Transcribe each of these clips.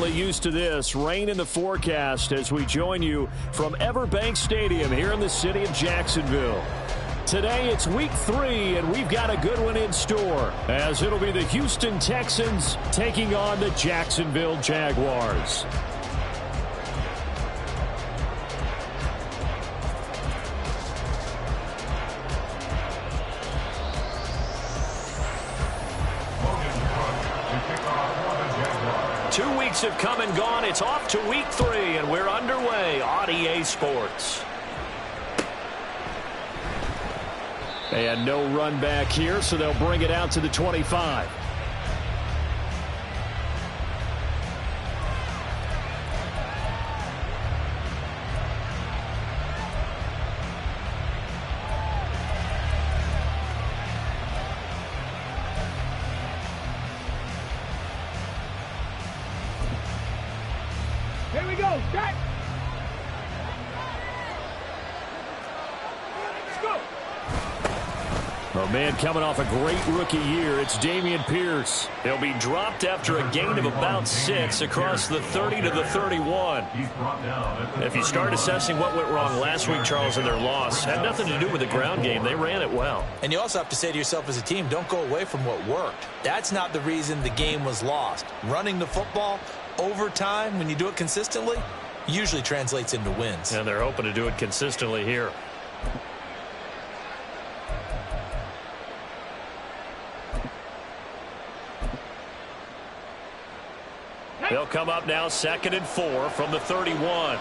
certainly used to this. Rain in the forecast as we join you from Everbank Stadium here in the city of Jacksonville. Today it's week 3, and we've got a good one in store, as it'll be the Houston Texans taking on the Jacksonville Jaguars. Have come and gone. It's off to week 3, and we're underway on EA Sports. And no run back here, so they'll bring it out to the 25. Here we go, set. Let's go. Oh, man, coming off a great rookie year, it's Dameon Pierce. He'll be dropped after a gain of about 6 across the 30 to the 31. If you start assessing what went wrong last week, Charles, in their loss, had nothing to do with the ground game. They ran it well. And you also have to say to yourself as a team, don't go away from what worked. That's not the reason the game was lost. Running the football over time, when you do it consistently, usually translates into wins. And they're hoping to do it consistently here. They'll come up now 2nd and 4 from the 31.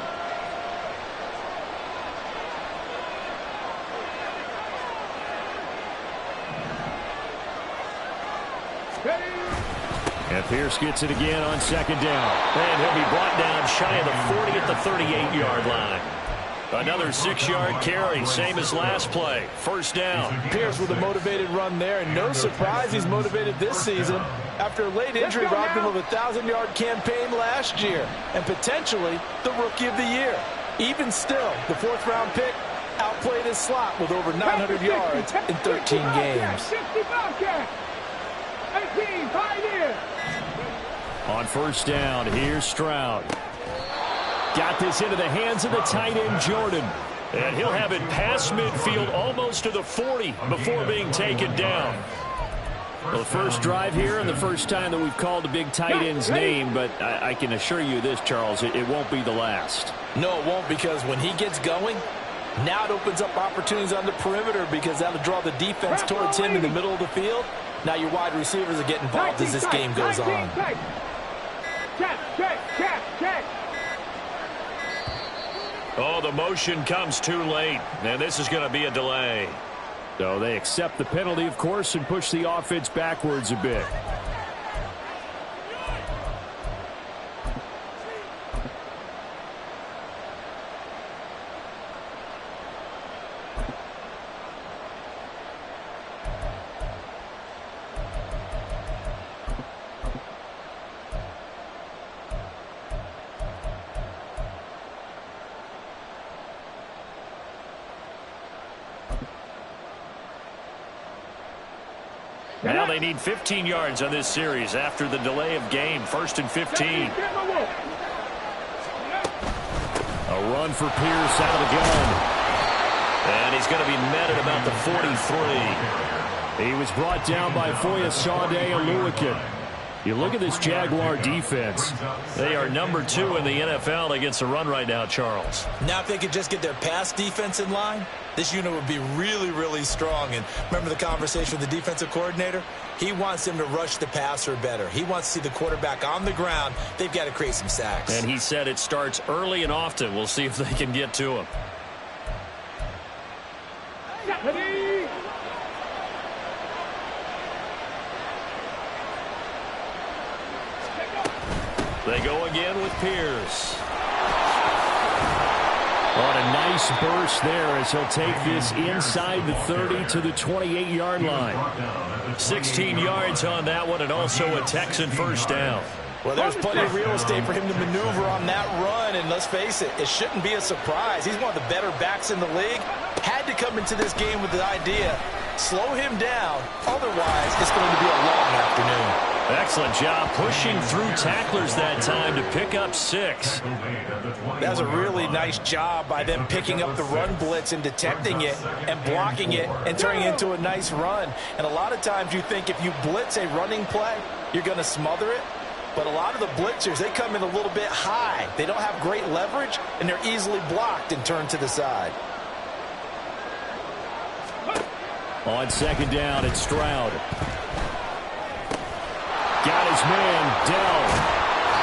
And Pierce gets it again on 2nd down. And he'll be brought down shy of the 40 at the 38-yard line. Another 6-yard carry, same as last play. 1st down. Pierce with a motivated run there, and no surprise he's motivated this season after a late injury robbed him of a 1,000-yard campaign last year and potentially the Rookie of the Year. Even still, the 4th-round pick outplayed his slot with over 900 yards in 13 games. On 1st down, here's Stroud. Got this into the hands of the tight end, Jordan. And he'll have it past midfield almost to the 40 before being taken down. Well, the first drive here and the first time that we've called the big tight end's name, but I can assure you this, Charles, it won't be the last. No, it won't, because when he gets going, now it opens up opportunities on the perimeter because that'll draw the defense towards him in the middle of the field. Now your wide receivers are getting involved as this game goes on. Check. Oh, the motion comes too late, and this is going to be a delay. So they accept the penalty, of course, and push the offense backwards a bit. Now they need 15 yards on this series after the delay of game. 1st and 15. A run for Pierce out of the gun. And he's going to be met at about the 43. He was brought down by Foyesade Oluwakin. You look at this Jaguar defense. They are number 2 in the NFL against the run right now, Charles. Now if they could just get their pass defense in line, this unit would be really, really strong. And remember the conversation with the defensive coordinator? He wants them to rush the passer better. He wants to see the quarterback on the ground. They've got to create some sacks. And he said it starts early and often. We'll see if they can get to him. They go again with Pierce. On a nice burst there as he'll take this inside the 30 to the 28-yard line. 16 yards on that one, and also a Texan 1st down. Well, there's plenty of real estate for him to maneuver on that run, and let's face it, it shouldn't be a surprise. He's one of the better backs in the league. Had to come into this game with the idea, slow him down, otherwise it's going to be a long afternoon. Excellent job pushing through tacklers that time to pick up 6. That was a really nice job by them picking up the run blitz and detecting it and blocking it and turning it into a nice run. And a lot of times you think if you blitz a running play, you're going to smother it. But a lot of the blitzers, they come in a little bit high. They don't have great leverage, and they're easily blocked and turned to the side. On second down, it's Stroud. Got his man, Dell.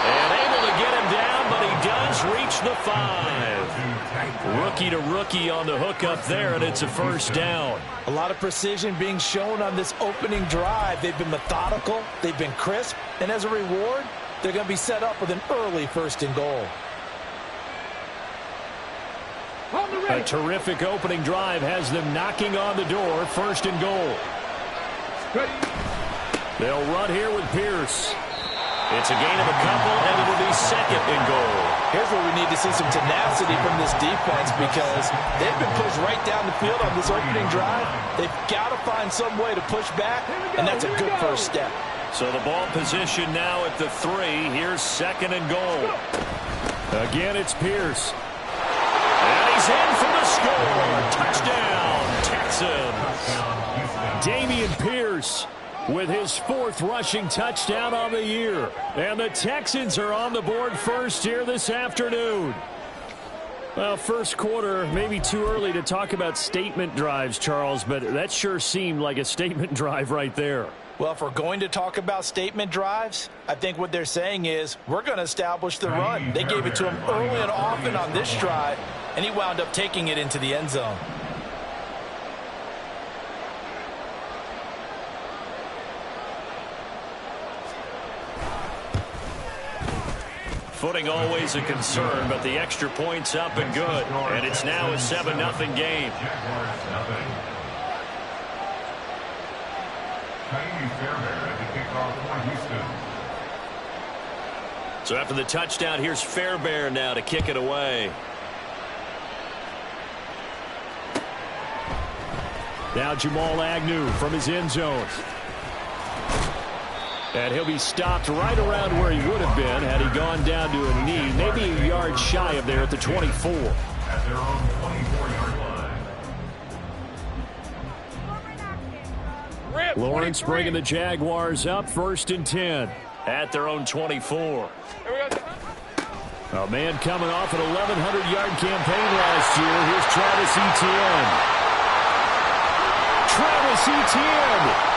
And able to get him down, but he does reach the 5. Rookie to rookie on the hook up there, and it's a first down. A lot of precision being shown on this opening drive. They've been methodical, they've been crisp, and as a reward, they're going to be set up with an early 1st and goal. A terrific opening drive has them knocking on the door, 1st and goal. They'll run here with Pierce. It's a gain of a couple, and it'll be 2nd and goal. Here's where we need to see some tenacity from this defense because they've been pushed right down the field on this opening drive. They've got to find some way to push back, and that's a good first step. So the ball position now at the 3. Here's 2nd and goal. Again, it's Pierce. And he's in for the score. Touchdown, Texans. Dameon Pierce with his 4th rushing touchdown on the year. And the Texans are on the board first here this afternoon. Well, first quarter, maybe too early to talk about statement drives, Charles, but that sure seemed like a statement drive right there. Well, if we're going to talk about statement drives, I think what they're saying is we're going to establish the run. They gave it to him early and often on this drive, and he wound up taking it into the end zone. Footing always a concern, but the extra point's up and good. And it's now a 7-0 game. So after the touchdown, here's Fairbairn now to kick it away. Now Jamal Agnew from his end zone. And he'll be stopped right around where he would have been had he gone down to a knee, maybe a yard shy of there at the 24. At their own 24-yard line. Lawrence bringing the Jaguars up 1st and 10 at their own 24. A man coming off an 1,100-yard campaign last year. Here's Travis Etienne. Travis Etienne.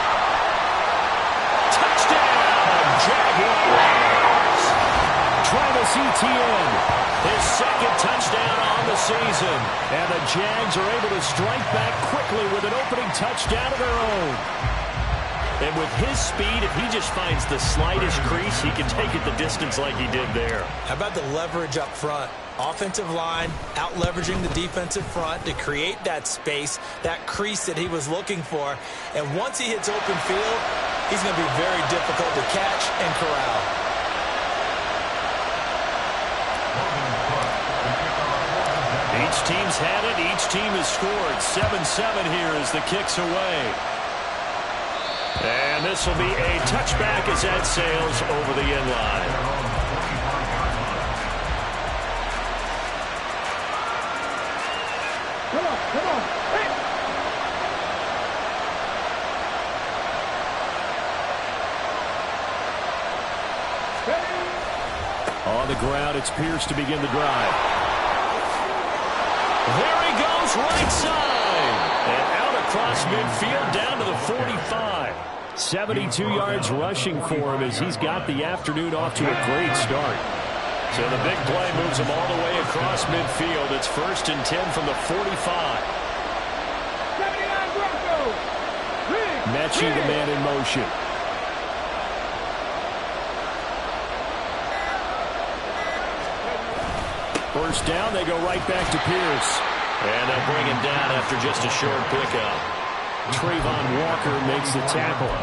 Jaguars. Travis Etienne, his 2nd touchdown on the season. And the Jags are able to strike back quickly with an opening touchdown of their own. And with his speed, if he just finds the slightest crease, he can take it the distance like he did there. How about the leverage up front? Offensive line out leveraging the defensive front to create that space, that crease that he was looking for. And once he hits open field, he's going to be very difficult to catch and corral. Each team's had it. Each team has scored. 7-7 here as the kick's away. And this will be a touchback as that sails over the end line. On the ground, it's Pierce to begin the drive. There he goes, right side. And out across midfield, down to the 45. 72 yards rushing for him as he's got the afternoon off to a great start. So the big play moves him all the way across midfield. It's 1st and 10 from the 45. Mechie, the man in motion. First down, they go right back to Pierce. And they'll bring him down after just a short pickup. Trayvon Walker makes the tackle.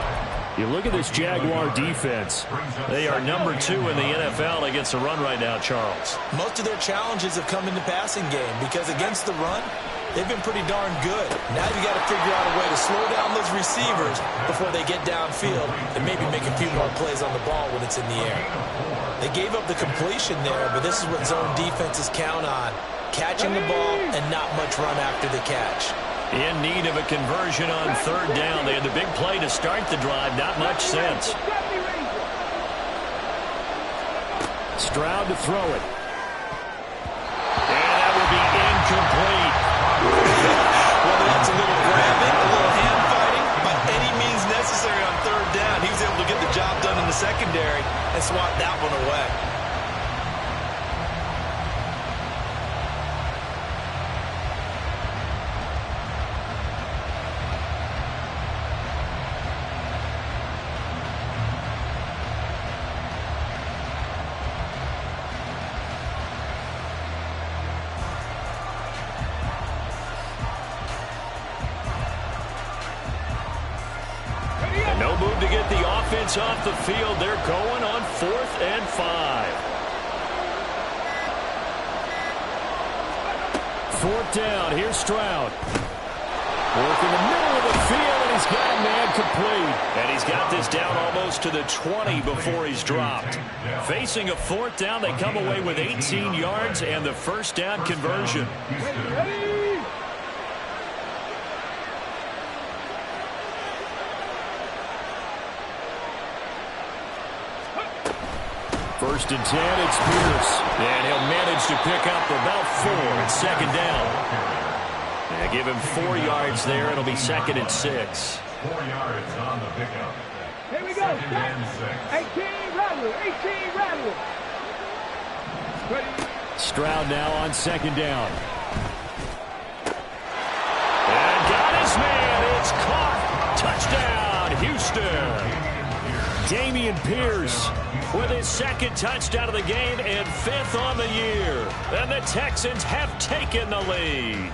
You look at this Jaguar defense. They are number 2 in the NFL against the run right now, Charles. Most of their challenges have come in the passing game because against the run, they've been pretty darn good. Now you got to figure out a way to slow down those receivers before they get downfield and maybe make a few more plays on the ball when it's in the air. They gave up the completion there, but this is what zone defenses count on. Catching the ball and not much run after the catch. In need of a conversion on third down. They had the big play to start the drive. Not much sense. Stroud to throw it. And that will be incomplete. Well, that's a little grabbing, a little hand fighting. By any means necessary on third down. He was able to get the job done in the secondary and swat that one away. No move to get the offense off the field. They're going on 4th and 5. 4th down. Here's Stroud. Work in the middle of the field, and he's got a man complete. And he's got this down almost to the 20 before he's dropped. Facing a 4th down, they come away with 18 yards and the first down conversion. First and 10, it's Pierce. And he'll manage to pick up about 4. It's second down. And give him 4 yards there. It'll be second and 6. 4 yards on the pickup. Here we go. 18 Rattler. 18 Rattler. Stroud now on second down. And got his man. It's caught. Touchdown, Houston. Dameon Pierce with his second touchdown of the game and 5th on the year. And the Texans have taken the lead.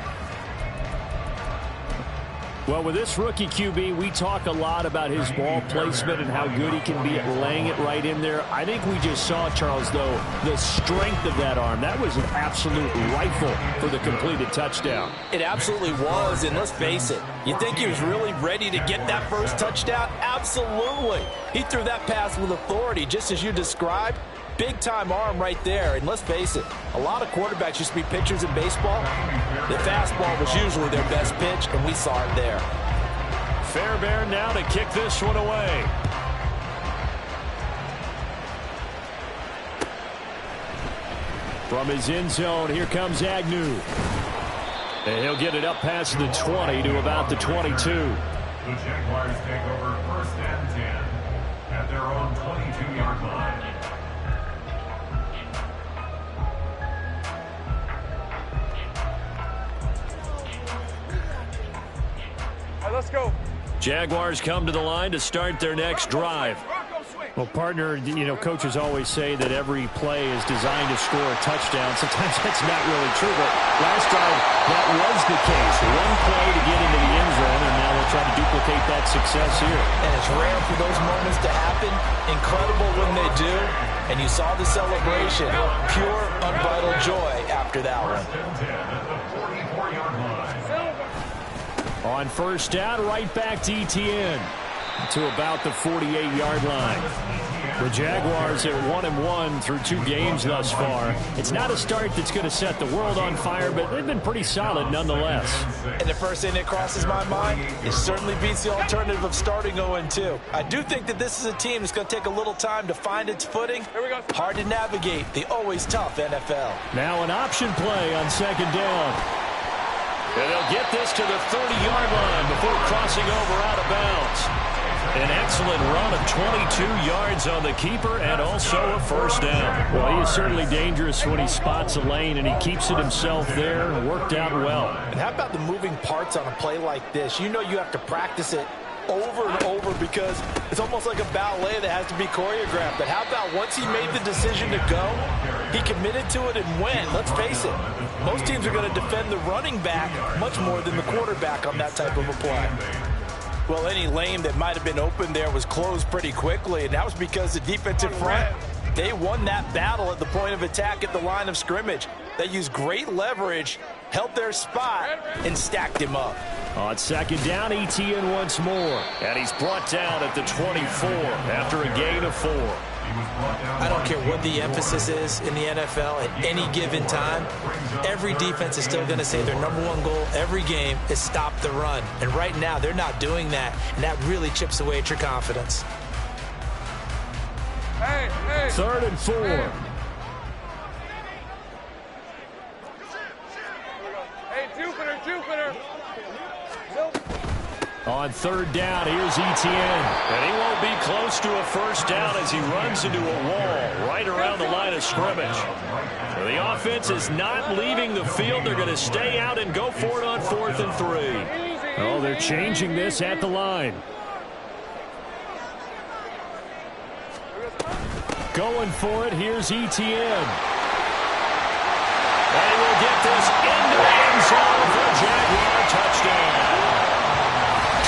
Well, with this rookie QB, we talk a lot about his ball placement and how good he can be at laying it right in there. I think we just saw, Charles, though, the strength of that arm. That was an absolute rifle for the completed touchdown. It absolutely was, and let's face it, you think he was really ready to get that first touchdown? Absolutely. He threw that pass with authority, just as you described. Big-time arm right there, and let's face it, a lot of quarterbacks used to be pitchers in baseball. The fastball was usually their best pitch, and we saw it there. Fairbairn now to kick this one away. From his end zone, here comes Agnew. And he'll get it up past the 20 to about the 22. The Jaguars take over 1st and 10 at their own 22-yard line. Let's go. Jaguars come to the line to start their next drive. Well, partner, you know, coaches always say that every play is designed to score a touchdown. Sometimes that's not really true, but last drive, that was the case. One play to get into the end zone, and now they'll try to duplicate that success here. And it's rare for those moments to happen. Incredible when they do. And you saw the celebration. Pure, unbridled joy after that one. On first down, right back to Etienne to about the 48-yard line. The Jaguars at 1-1 through 2 games thus far. It's not a start that's going to set the world on fire, but they've been pretty solid nonetheless. And the first thing that crosses my mind, it certainly beats the alternative of starting 0-2. I do think that this is a team that's going to take a little time to find its footing. Hard to navigate the always tough NFL. Now an option play on second down. And they'll get this to the 30-yard line before crossing over out of bounds. An excellent run of 22 yards on the keeper and also a first down. Well, he is certainly dangerous when he spots a lane, and he keeps it himself there. Worked out well. And how about the moving parts on a play like this? You know you have to practice it over and over because it's almost like a ballet that has to be choreographed. But how about once he made the decision to go, he committed to it and went. Let's face it, most teams are going to defend the running back much more than the quarterback on that type of a play. Well, any lane that might have been open there was closed pretty quickly, and that was because the defensive front, they won that battle at the point of attack at the line of scrimmage. They used great leverage, held their spot, and stacked him up. On second down, Etienne once more. And he's brought down at the 24 after a gain of 4. I don't care what the emphasis is in the NFL at any given time. Every defense is still going to say their #1 goal every game is stop the run. And right now, they're not doing that, and that really chips away at your confidence. Third and 4. Jupiter. On third down, here's Etienne. And he won't be close to a first down as he runs into a wall right around the line of scrimmage. So the offense is not leaving the field. They're going to stay out and go for it on 4th and 3. Oh, they're changing this at the line. Going for it, here's Etienne. And he will get this into the end zone for a Jaguar touchdown.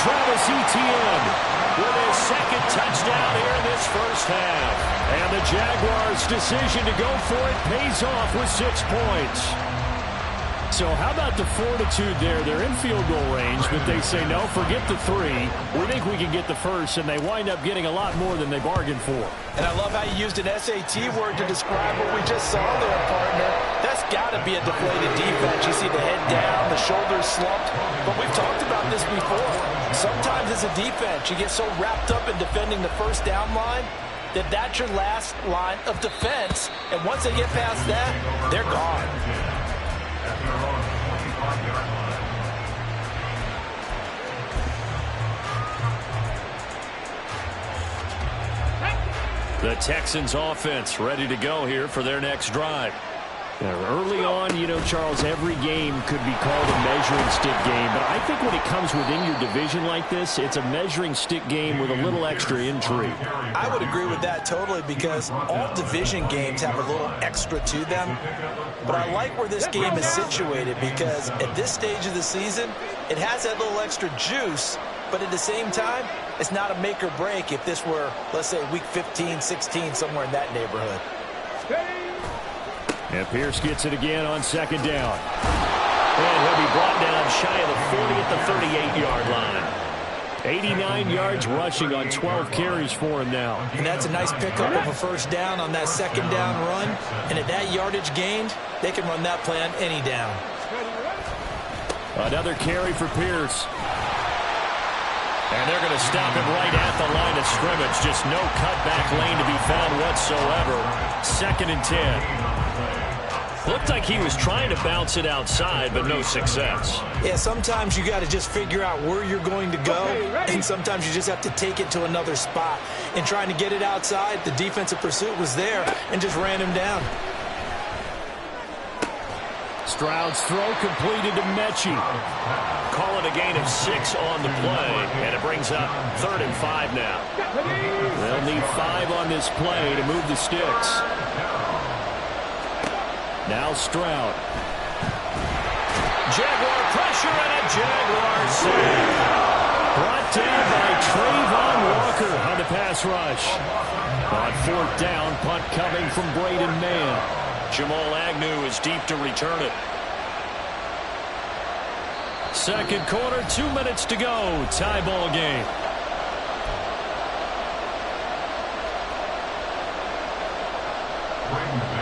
Travis Etienne with his second touchdown here in this first half. And the Jaguars' decision to go for it pays off with 6 points. So how about the fortitude there? They're in field goal range, but they say, no, forget the 3. We think we can get the first, and they wind up getting a lot more than they bargained for. And I love how you used an SAT word to describe what we just saw there, partner. That's got to be a deflated defense. You see the head down, the shoulders slumped. But we've talked about this before. Sometimes as a defense, you get so wrapped up in defending the first down line that that's your last line of defense. And once they get past that, they're gone. The Texans offense ready to go here for their next drive. Early on, you know, Charles, every game could be called a measuring stick game. But I think when it comes within your division like this, it's a measuring stick game with a little extra intrigue. I would agree with that totally because all division games have a little extra to them. But I like where this game is situated because at this stage of the season, it has that little extra juice. But at the same time, it's not a make or break if this were, let's say, week 15, 16, somewhere in that neighborhood. And Pierce gets it again on second down. And he'll be brought down shy of the 40 at the 38-yard line. 89 yards rushing on 12 carries for him now. And that's a nice pickup of a first down on that second down run. And at that yardage gained, they can run that play on any down. Another carry for Pierce. And they're going to stop him right at the line of scrimmage. Just no cutback lane to be found whatsoever. 2nd and 10. Looked like he was trying to bounce it outside, but no success. Yeah, sometimes you got to just figure out where you're going to go, and sometimes you just have to take it to another spot. In trying to get it outside, the defensive pursuit was there and just ran him down. Stroud's throw completed to Mechie. Call it a gain of 6 on the play, and it brings up 3rd and 5 now. They'll need 5 on this play to move the sticks. Now Stroud. Jaguar pressure and a Jaguar save. Brought down by Trayvon Walker on the pass rush. On 4th down, punt coming from Braden Mann. Jamal Agnew is deep to return it. Second quarter, 2 minutes to go. Tie ball game.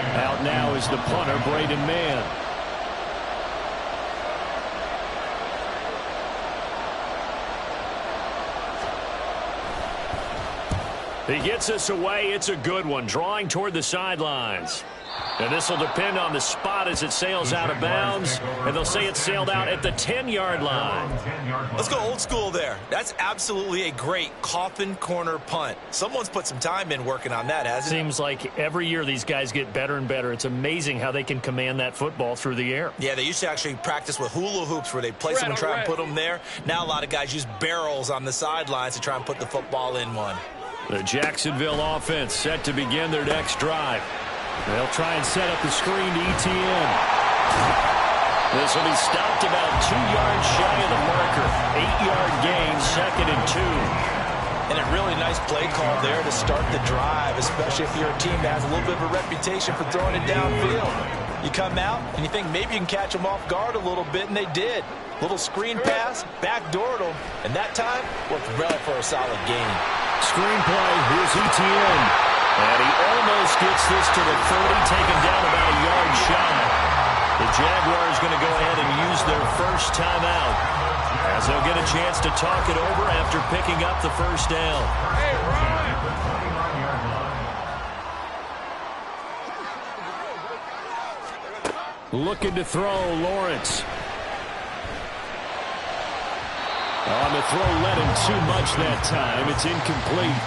Out now is the punter, Braden Mann. He gets us away. It's a good one. Drawing toward the sidelines. And this will depend on the spot as it sails out of bounds. And they'll say it sailed out at the 10-yard line. Let's go old school there. That's absolutely a great coffin corner punt. Someone's put some time in working on that, hasn't it? Seems like every year these guys get better and better. It's amazing how they can command that football through the air. Yeah, they used to actually practice with hula hoops where they place them and try and put them there. Now a lot of guys use barrels on the sidelines to try and put the football in one. The Jacksonville offense set to begin their next drive. They'll try and set up the screen to Etienne. This will be stopped about 2 yards shy of the marker. 8-yard gain, 2nd and 2. And a really nice play call there to start the drive, especially if you're a team that has a little bit of a reputation for throwing it downfield. You come out and you think maybe you can catch them off guard a little bit, and they did. Little screen pass, backdoored them, and that time worked well for a solid gain. Screen play, here's Etienne. And he almost gets this to the 30, taken down about a yard shy. The Jaguars going to go ahead and use their first timeout, as they'll get a chance to talk it over after picking up the first down. Hey, Ryan! Looking to throw, Lawrence. On the throw, led him too much that time. It's incomplete.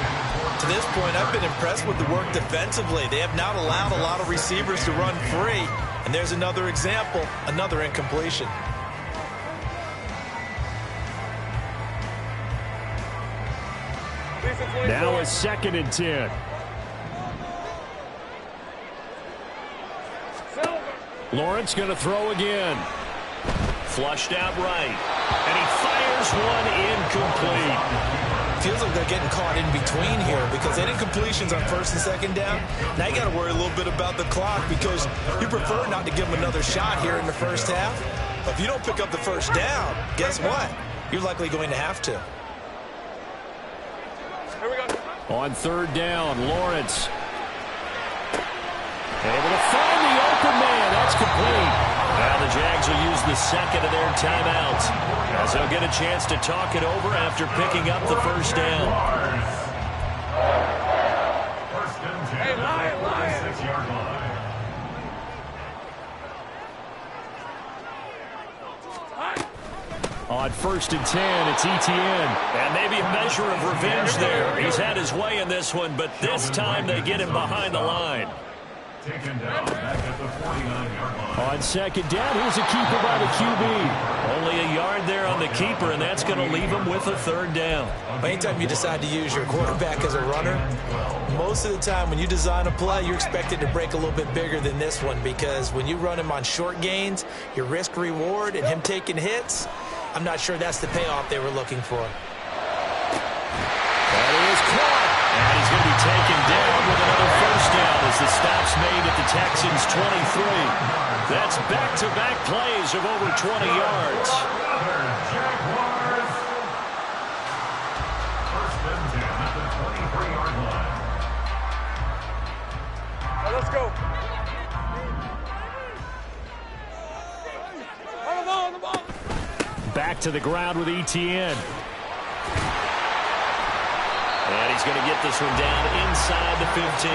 To this point, I've been impressed with the work defensively. They have not allowed a lot of receivers to run free. And there's another example, another incompletion. Now a 2nd and 10. Lawrence going to throw again. Flushed out right. And he fires one incomplete. Feels like they're getting caught in between here because any completions on 1st and 2nd down, now you got to worry a little bit about the clock because you prefer not to give them another shot here in the first half. But if you don't pick up the first down, guess what? You're likely going to have to. Here we go. On 3rd down, Lawrence. Able to find the open man. That's complete. Now the Jags will use the 2nd of their timeouts, as they'll get a chance to talk it over after picking up the first down. Hey, Lion! 6-yard line. On 1st and 10, it's Etienne. And maybe a measure of revenge there. He's had his way in this one, but this time they get him behind the line. Taken down back at the 49-yard line. On 2nd down, here's a keeper by the QB. Only a yard there on the keeper, and that's going to leave him with a 3rd down. Anytime you decide to use your quarterback as a runner, most of the time when you design a play, you're expected to break a little bit bigger than this one because when you run him on short gains, your risk-reward and him taking hits, I'm not sure that's the payoff they were looking for. That is caught. And he's going to be taken down with another first down as the stop's made at the Texans' 23. That's back-to-back plays of over 20 yards. Jaguars. 1st and 10 at the 23-yard line. All right, let's go. On the ball. Back to the ground with Etienne. And he's going to get this one down inside the 15.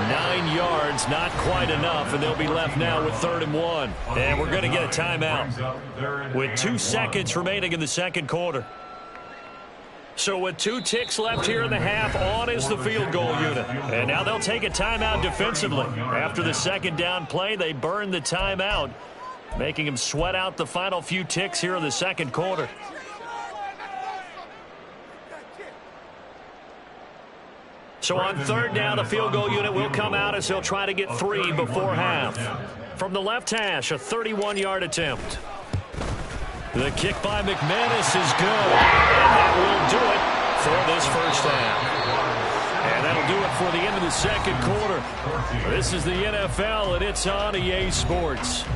9 yards, not quite enough, and they'll be left now with 3rd and 1. And we're going to get a timeout with 2 seconds remaining in the 2nd quarter. So with 2 ticks left here in the half, on is the field goal unit. And now they'll take a timeout defensively. After the 2nd down play, they burn the timeout, making him sweat out the final few ticks here in the 2nd quarter. So on 3rd down, the field goal unit will come out as they'll try to get 3 before half. From the left hash, a 31-yard attempt. The kick by McManus is good, and that will do it for this first half. And that'll do it for the end of the 2nd quarter. This is the NFL, and it's on EA Sports.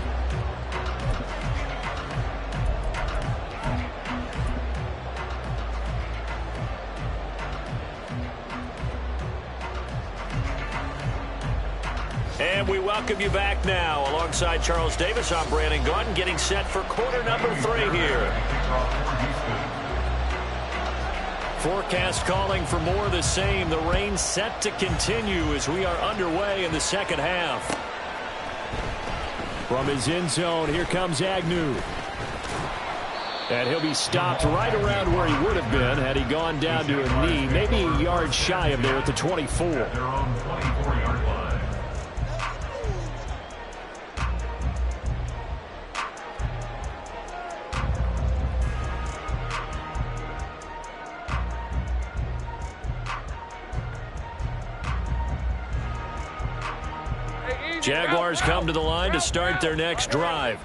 And we welcome you back now. Alongside Charles Davis, I'm Brandon Gaudin, getting set for quarter number 3 here. Forecast calling for more of the same. The rain set to continue as we are underway in the 2nd half. From his end zone, here comes Agnew. And he'll be stopped right around where he would have been had he gone down to a knee, maybe a yard shy of there at the 24. Their own 24-yard line. Jaguars come to the line to start their next drive.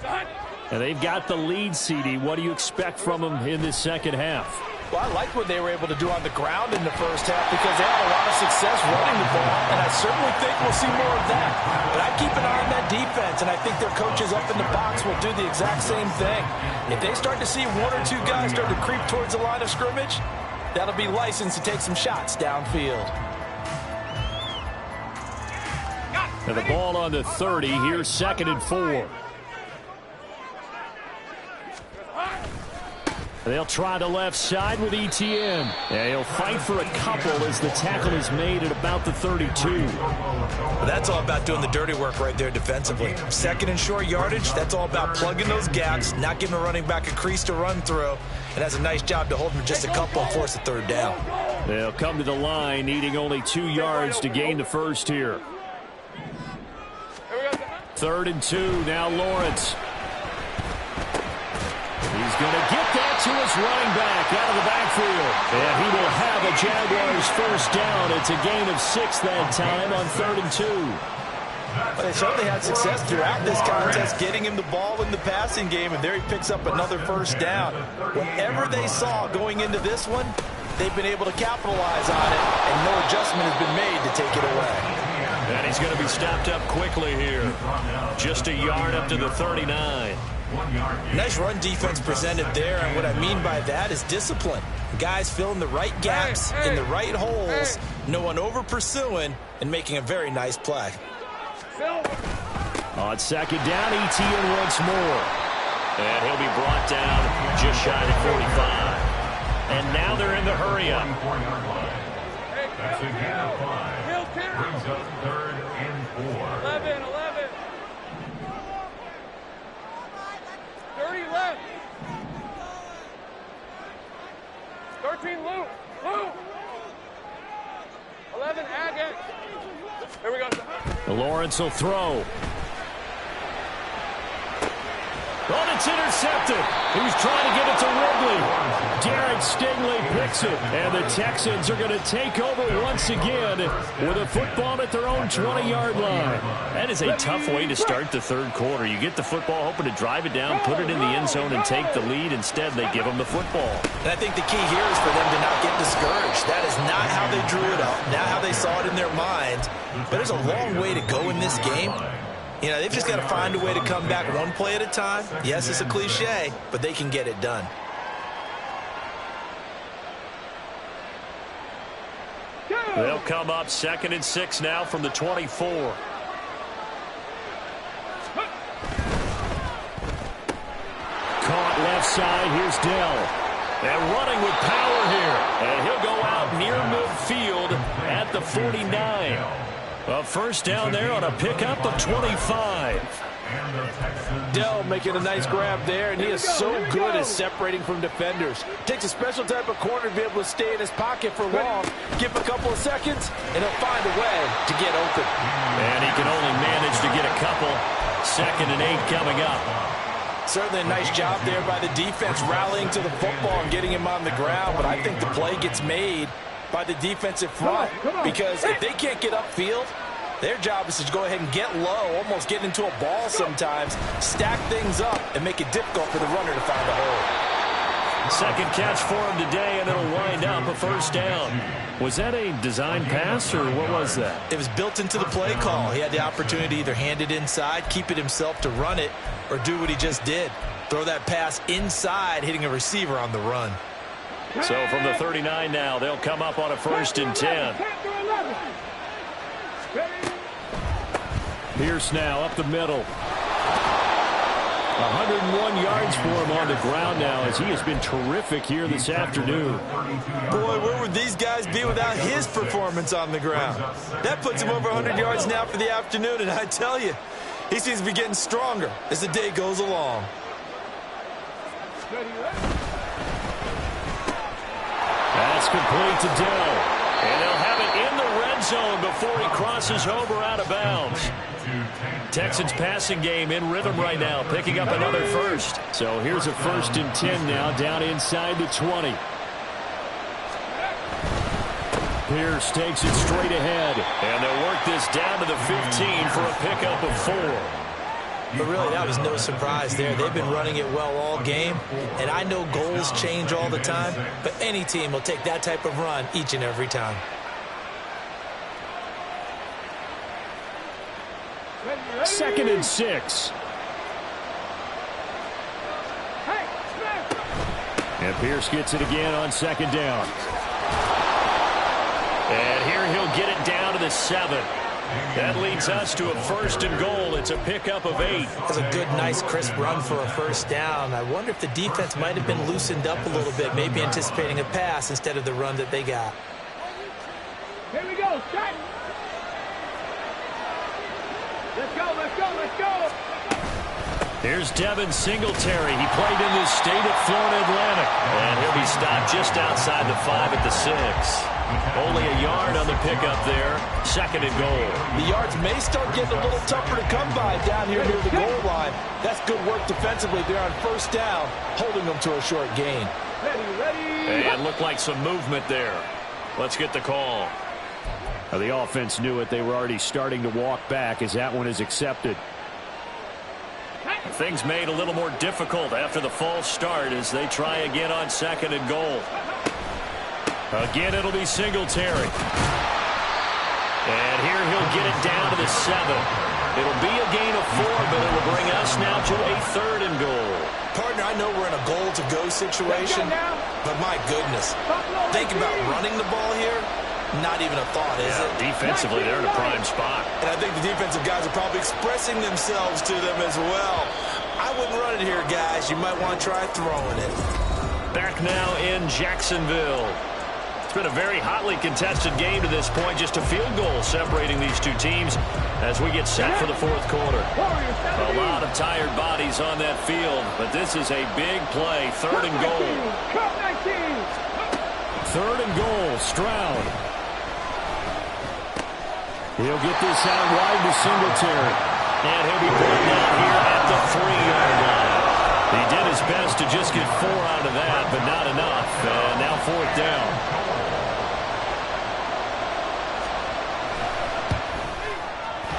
And they've got the lead, CD. What do you expect from them in this second half? Well, I like what they were able to do on the ground in the first half because they had a lot of success running the ball, and I certainly think we'll see more of that. But I keep an eye on that defense, and I think their coaches up in the box will do the exact same thing. If they start to see one or two guys start to creep towards the line of scrimmage, that'll be licensed to take some shots downfield. And the ball on the 30. Here's 2nd and 4. They'll try the left side with Etienne. Yeah, he'll fight for a couple as the tackle is made at about the 32. Well, that's all about doing the dirty work right there defensively. 2nd and short yardage, that's all about plugging those gaps, not giving a running back a crease to run through. And that's a nice job to hold him just a couple and force a 3rd down. They'll come to the line needing only 2 yards to gain the first here. 3rd and 2, now Lawrence. He's going to get that to his running back out of the backfield. And he will have a Jaguars first down. It's a gain of 6 that time on 3rd and 2. Well, they certainly had success throughout this contest getting him the ball in the passing game, and there he picks up another first down. Whatever they saw going into this one, they've been able to capitalize on it, and no adjustment has been made to take it away. And he's going to be stopped up quickly here. Just a yard up to the 39. Nice run defense presented there, and what I mean by that is discipline. Guys filling the right gaps in the right holes, no one over pursuing, and making a very nice play. On 2nd down, Etienne once more. And he'll be brought down just shy of 45. And now they're in the hurry-up. That's a gain of 5. Brings up 3rd and 4. 11. 30 left. 13 Luke. 11 Agate. Here we go. Lawrence will throw. Oh, it's intercepted. He was trying to get it to Ridley. Derek Stingley picks it. And the Texans are going to take over once again with a football at their own 20-yard line. That is a tough way to start the 3rd quarter. You get the football, hoping to drive it down, put it in the end zone, and take the lead. Instead, they give them the football. And I think the key here is for them to not get discouraged. That is not how they drew it up, not how they saw it in their minds. But there's a long way to go in this game. You know, they've just got to find a way to come back one play at a time. Yes, it's a cliche, but they can get it done. They'll come up 2nd and 6 now from the 24. Caught left side. Here's Dell. And running with power here. And he'll go out near midfield at the 49. A first down there on a pickup of 25. Dell making a nice grab there, and he is so good at separating from defenders. Takes a special type of corner to be able to stay in his pocket for long. Give him a couple of seconds, and he'll find a way to get open. And he can only manage to get a couple. 2nd and 8 coming up. Certainly a nice job there by the defense rallying to the football and getting him on the ground, but I think the play gets made by the defensive front, because if they can't get upfield, their job is to go ahead and get low, almost get into a ball sometimes, stack things up, and make it difficult for the runner to find a hole. 2nd catch for him today, and it'll wind up a first down. Was that a design pass, or what was that? It was built into the play call. He had the opportunity to either hand it inside, keep it himself to run it, or do what he just did. Throw that pass inside, hitting a receiver on the run. So from the 39 now, they'll come up on a 1st and 10. Pierce now up the middle. 101 yards for him on the ground now, as he has been terrific here this afternoon. Boy, where would these guys be without his performance on the ground? That puts him over 100 yards now for the afternoon, and I tell you, he seems to be getting stronger as the day goes along. That's complete to Dell. And they'll have it in the red zone before he crosses over out of bounds. Texans passing game in rhythm right now, picking up another first. So here's a 1st and 10 now, down inside the 20. Pierce takes it straight ahead. And they'll work this down to the 15 for a pickup of 4. But really, that was no surprise there. They've been running it well all game. And I know goals change all the time, but any team will take that type of run each and every time. Second and 6. And Pierce gets it again on second down. And here he'll get it down to the 7. That leads us to a 1st and goal. It's a pickup of 8. That's a good, nice, crisp run for a first down. I wonder if the defense might have been loosened up a little bit, maybe anticipating a pass instead of the run that they got. Here we go, start. Let's go, let's go, let's go. Here's Devin Singletary. He played in this state at Florida Atlantic. And he'll be stopped just outside the 5 at the 6. Only a yard on the pickup there. 2nd and goal. The yards may start getting a little tougher to come by down here near the goal line. That's good work defensively there on first down, holding them to a short gain. Ready. And looked like some movement there. Let's get the call. The offense knew it. They were already starting to walk back as that one is accepted. Things made a little more difficult after the false start as they try again on 2nd and goal. Again, it'll be Singletary. And here he'll get it down to the 7. It'll be a gain of 4, but it will bring us now to a 3rd and goal. Partner, I know we're in a goal-to-go situation, but my goodness, think about running the ball here. Not even a thought, is it? Defensively, they're in a prime spot. And I think the defensive guys are probably expressing themselves to them as well. I wouldn't run it here, guys. You might want to try throwing it. Back now in Jacksonville. It's been a very hotly contested game to this point. Just a field goal separating these two teams as we get set for the 4th quarter. A lot of tired bodies on that field, but this is a big play. 3rd and goal. 3rd and goal. Stroud. He'll get this out wide to Singletary. And he'll be brought down here at the 3-yard line. He did his best to just get 4 out of that, but not enough. And now 4th down.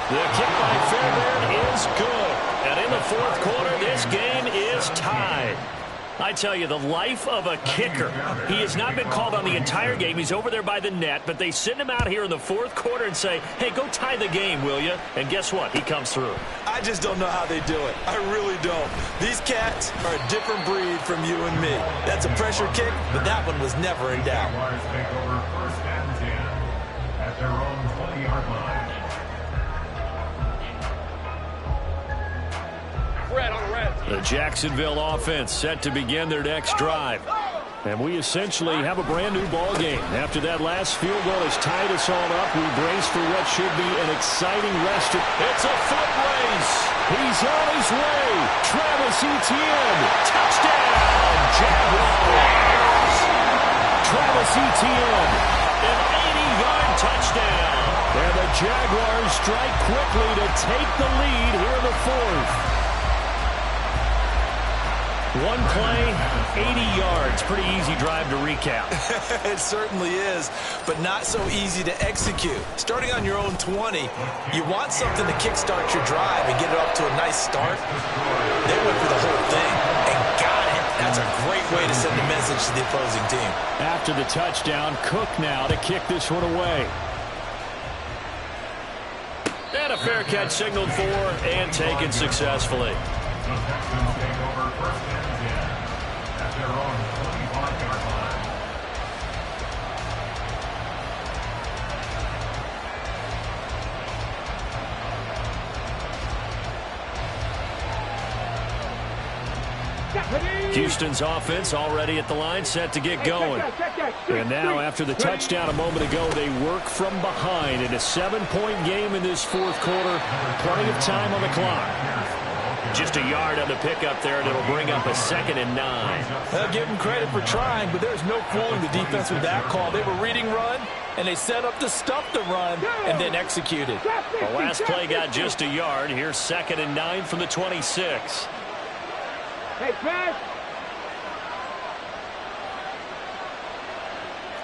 The kick by Fairbairn is good. And in the 4th quarter, this game is tied. I tell you, the life of a kicker. He has not been called on the entire game. He's over there by the net, but they send him out here in the 4th quarter and say, hey, go tie the game, will you? And guess what? He comes through. I just don't know how they do it. I really don't. These cats are a different breed from you and me. That's a pressure kick, but that one was never in doubt. Jaguars take over 1st and 10 at their own 20-yard line. The Jacksonville offense set to begin their next drive. And we essentially have a brand new ball game. After that last field goal has tied us all up, we brace for what should be an exciting rest. It's a foot race. He's on his way. Travis Etienne. Touchdown, Jaguars. Travis Etienne, an 80-yard touchdown. And the Jaguars strike quickly to take the lead here in the 4th. One play, 80 yards. Pretty easy drive to recap. It certainly is, but not so easy to execute. Starting on your own 20, you want something to kickstart your drive and get it off to a nice start. They went for the whole thing and got it. That's a great way to send a message to the opposing team. After the touchdown, Cook now to kick this one away. And a fair catch signaled for and taken successfully. The Texans take over 1st and 10 at their own 25-yard line. Houston's offense already at the line, set to get going. And now, after the touchdown a moment ago, they work from behind in a 7-point game in this 4th quarter. Plenty of time on the clock. Just a yard on the pickup there, and it'll bring up a 2nd and 9. I'll give them credit for trying, but there's no fooling the defense with that call. They were reading run, and they set up to stuff the run and then executed. The last play got just a yard. Here's 2nd and 9 from the 26. Hey, pass.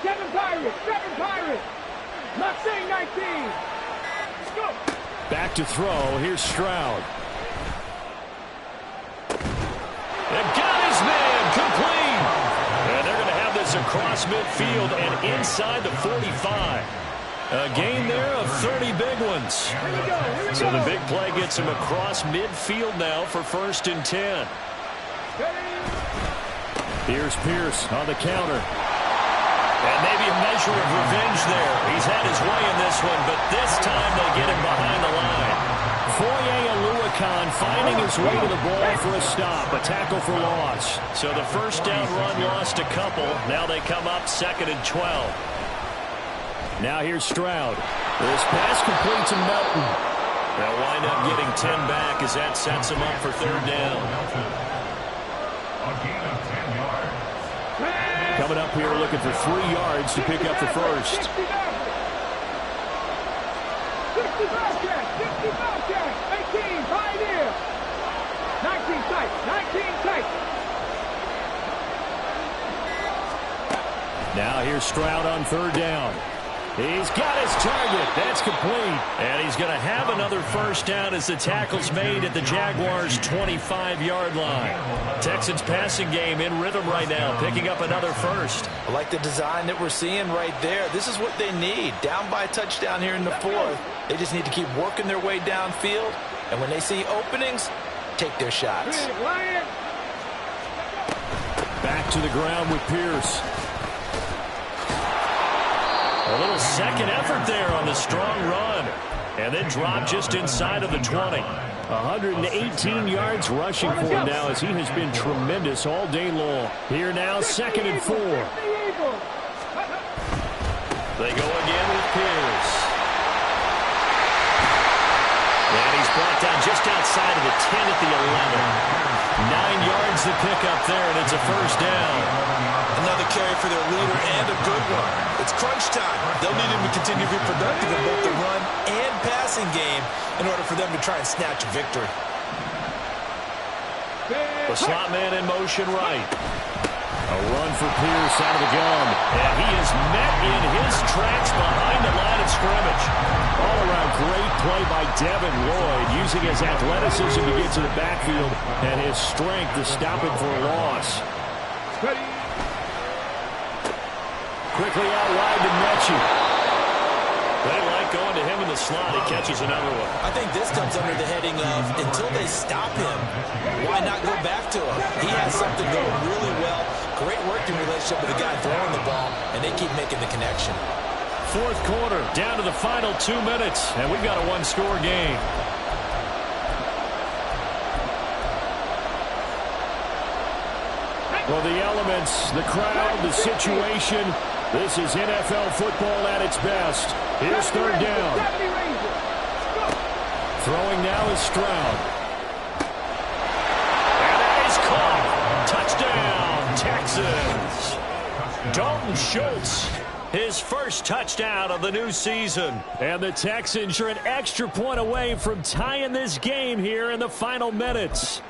7 Pirates, 7 Pirates. Mustang 19. Let's go. Back to throw. Here's Stroud. And got his man complete. And they're going to have this across midfield and inside the 45. A gain there of 30 big ones. Here we go. So the big play gets him across midfield now for 1st and 10. Here's Pierce on the counter. And maybe a measure of revenge there. He's had his way in this one, but this time they get him behind the line. Foye Oluokun finding his way to the ball for a stop. A tackle for loss. So the first down run lost a couple. Now they come up 2nd and 12. Now here's Stroud. This pass complete to Melton. They'll wind up getting 10 back as that sets him up for 3rd down. A gain of 10 yards. Coming up here looking for 3 yards to pick up the first. 60 Bobcats. 60 Bobcats. 18 Pioneer. 19 tight. 19 tight. Now here's Stroud on 3rd down. He's got his target. That's complete. And he's going to have another first down as the tackle's made at the Jaguars' 25-yard line. Texans passing game in rhythm right now, picking up another first. I like the design that we're seeing right there. This is what they need. Down by a touchdown here in the 4th. They just need to keep working their way downfield. And when they see openings, take their shots. Back to the ground with Pierce. A little second effort there on the strong run. And then drop just inside of the 20. 118 yards rushing for him now as he has been tremendous all day long. Here now, 2nd and 4. They go again with Pierce. And he's brought down just outside of the 10 at the 11. 9 yards to pick up there, and it's a first down. Another carry for their leader and a good one. It's crunch time. They'll need him to continue to be productive in both the run and passing game in order for them to try and snatch a victory. The slot man in motion right. A run for Pierce out of the gun. And he is met in his tracks behind the line of scrimmage. All-around great play by Devin Lloyd, using his athleticism to get to the backfield and his strength to stop him for a loss. Quickly out wide to Mechie. They like going to him in the slot. He catches another one. I think this comes under the heading of, until they stop him, why not go back to him? He has something going really well. Great working relationship with the guy throwing the ball, and they keep making the connection. 4th quarter, down to the final 2 minutes, and we've got a 1-score game. Well, the elements, the crowd, the situation, this is NFL football at its best. Here's 3rd down. Throwing now is Stroud. And that is caught. Touchdown, Texans. Dalton Schultz, his first touchdown of the new season. And the Texans are an extra point away from tying this game here in the final minutes.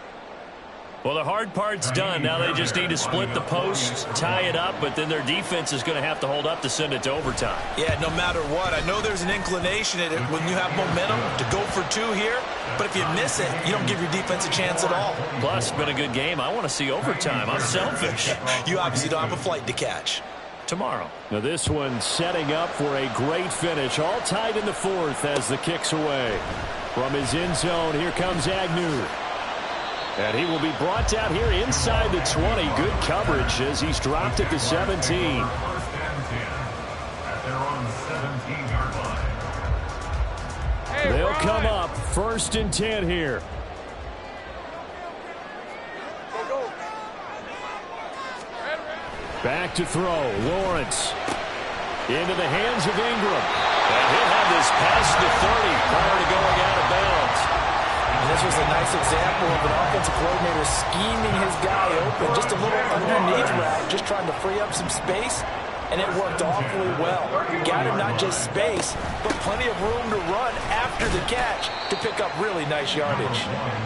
Well, the hard part's done. Now they just need to split the post, tie it up, but then their defense is going to have to hold up to send it to overtime. Yeah, no matter what. I know there's an inclination in it when you have momentum to go for 2 here, but if you miss it, you don't give your defense a chance at all. Plus, it's been a good game. I want to see overtime. I'm selfish. You obviously don't have a flight to catch. Tomorrow. Now this one setting up for a great finish. All tied in the 4th as the kick's away. From his end zone, here comes Agnew. And he will be brought down here inside the 20. Good coverage as he's dropped at the 17. 1st and 10 at their own 17-yard line. They'll come up 1st and 10 here. Back to throw. Lawrence. Into the hands of Ingram. And he'll have this past the 30 prior to going out of bounds. And this was a nice example of an offensive coordinator scheming his guy open. Just a little underneath route, just trying to free up some space. and it worked awfully well. Got him not just space, but plenty of room to run after the catch to pick up really nice yardage.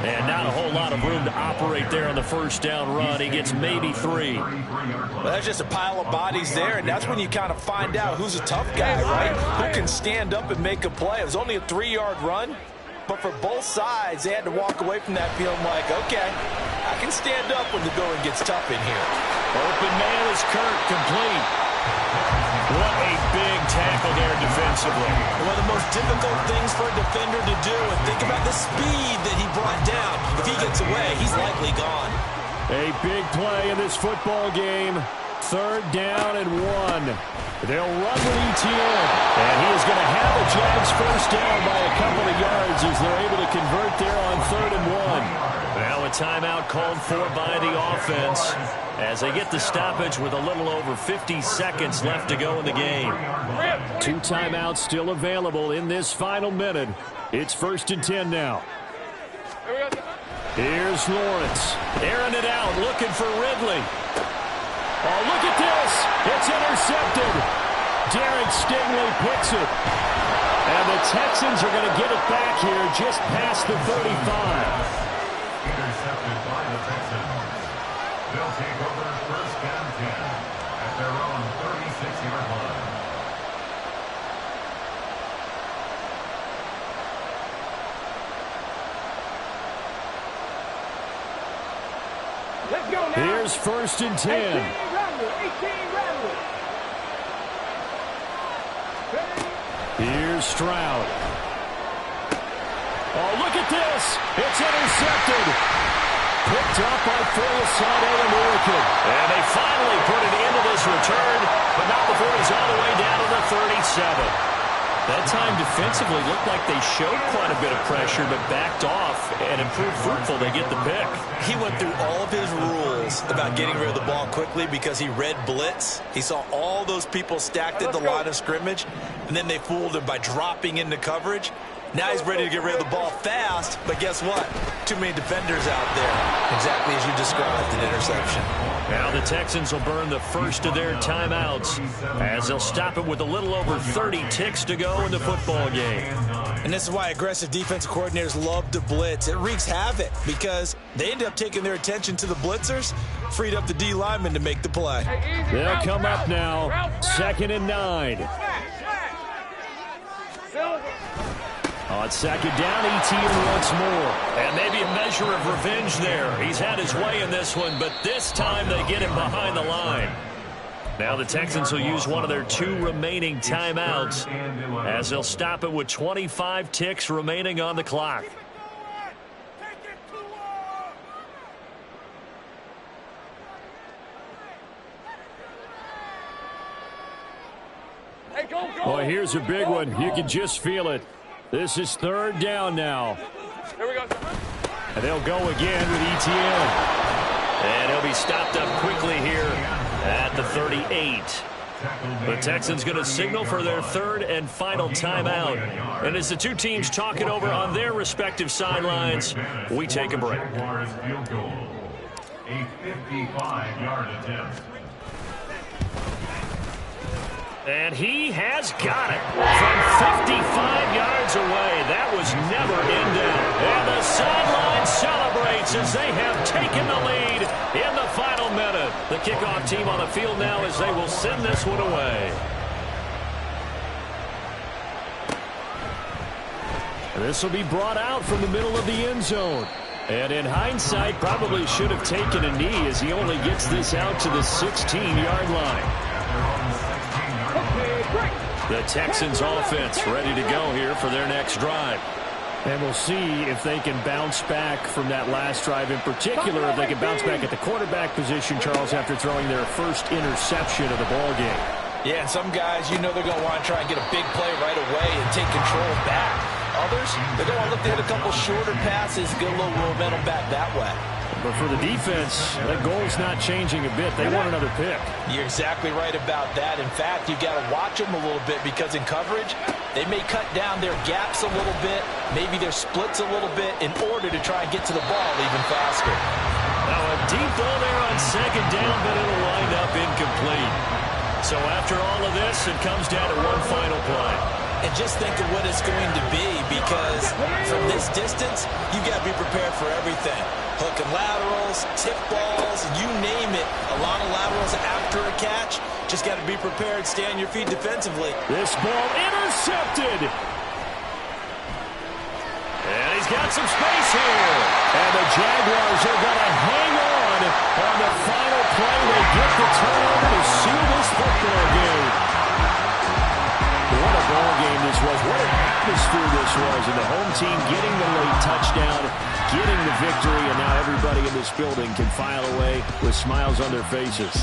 And not a whole lot of room to operate there on the first down run. He gets maybe 3. Well, that's just a pile of bodies there, and that's when you kind of find out who's a tough guy, right? Who can stand up and make a play. It was only a 3-yard run, but for both sides, they had to walk away from that feeling like, okay, I can stand up when the going gets tough in here. Open man is Kirk, complete. What a big tackle there defensively. One of the most difficult things for a defender to do, and think about the speed that he brought down. If he gets away, he's likely gone. A big play in this football game. 3rd down and 1. They'll run with Etienne. And he is going to have a Jags first down by a couple of yards as they're able to convert there on 3rd and 1. Now a timeout called for by the offense as they get the stoppage with a little over 50 seconds left to go in the game. 2 timeouts still available in this final minute. It's 1st and 10 now. Here's Lawrence. Airing it out, looking for Ridley. Oh, look at this. It's intercepted. Derek Stingley picks it. And the Texans are going to get it back here just past the 35. Intercepted by the Texans. They'll take over 1st and 10 at their own 36-yard line. Let's go now. Here's 1st and 10. 18 Rattler. Here's Stroud. Oh, look at this. It's intercepted. Picked up by Foyesade and American. And they finally put it into this return, but not before he's all the way down to the 37. That time defensively looked like they showed quite a bit of pressure, but backed off and improved fruitful. They get the pick. He went through all of his rules about getting rid of the ball quickly because he read blitz. He saw all those people stacked at the line of scrimmage, and then they fooled him by dropping into coverage. Now he's ready to get rid of the ball fast, but guess what? Too many defenders out there. Exactly as you described, an interception. Now the Texans will burn the first of their timeouts as they'll stop it with a little over 30 ticks to go in the football game. And this is why aggressive defensive coordinators love to blitz. It wreaks havoc because they end up taking their attention to the blitzers, freed up the D lineman to make the play. They'll come up now, 2nd and 9. On 2nd down, Etienne once more. And maybe a measure of revenge there. He's had his way in this one, but this time they get him behind the line. Now the Texans will use one of their 2 remaining timeouts as they'll stop it with 25 ticks remaining on the clock. Well, here's a big one. You can just feel it. This is 3rd down now. Here we go. And they'll go again with Etienne. And he'll be stopped up quickly here at the 38. The Texans going to signal for their 3rd and final timeout. And as the 2 teams talk it over on their respective sidelines, we take a break. Jaguars field goal. A 55-yard attempt. And he has got it from 55 yards away. That was never in doubt. And the sideline celebrates as they have taken the lead in the final minute. The kickoff team on the field now as they will send this one away. This will be brought out from the middle of the end zone. And in hindsight, probably should have taken a knee as he only gets this out to the 16-yard line. The Texans offense ready to go here for their next drive. And we'll see if they can bounce back from that last drive, in particular if they can bounce back at the quarterback position, Charles, after throwing their first interception of the ball game. Yeah, and some guys, you know they're going to want to try and get a big play right away and take control back. Others, they're going to look to hit a couple shorter passes, get a little momentum back that way. But for the defense, that goal's not changing a bit. They want another pick. You're exactly right about that. In fact, you've got to watch them a little bit because in coverage, they may cut down their gaps a little bit, maybe their splits a little bit in order to try and get to the ball even faster. Now a deep ball there on 2nd down, but it'll wind up incomplete. So after all of this, it comes down to one final play. And just think of what it's going to be, because from this distance, you've got to be prepared for everything. Hook and laterals, tip balls, you name it. A lot of laterals after a catch. Just got to be prepared, stay on your feet defensively. This ball intercepted. And he's got some space here. And the Jaguars are going to hang on the final play. They get the turnover to seal this football game. What a ball game this was. What an atmosphere this was. And the home team getting the late touchdown, getting the victory, and now everybody in this building can file away with smiles on their faces.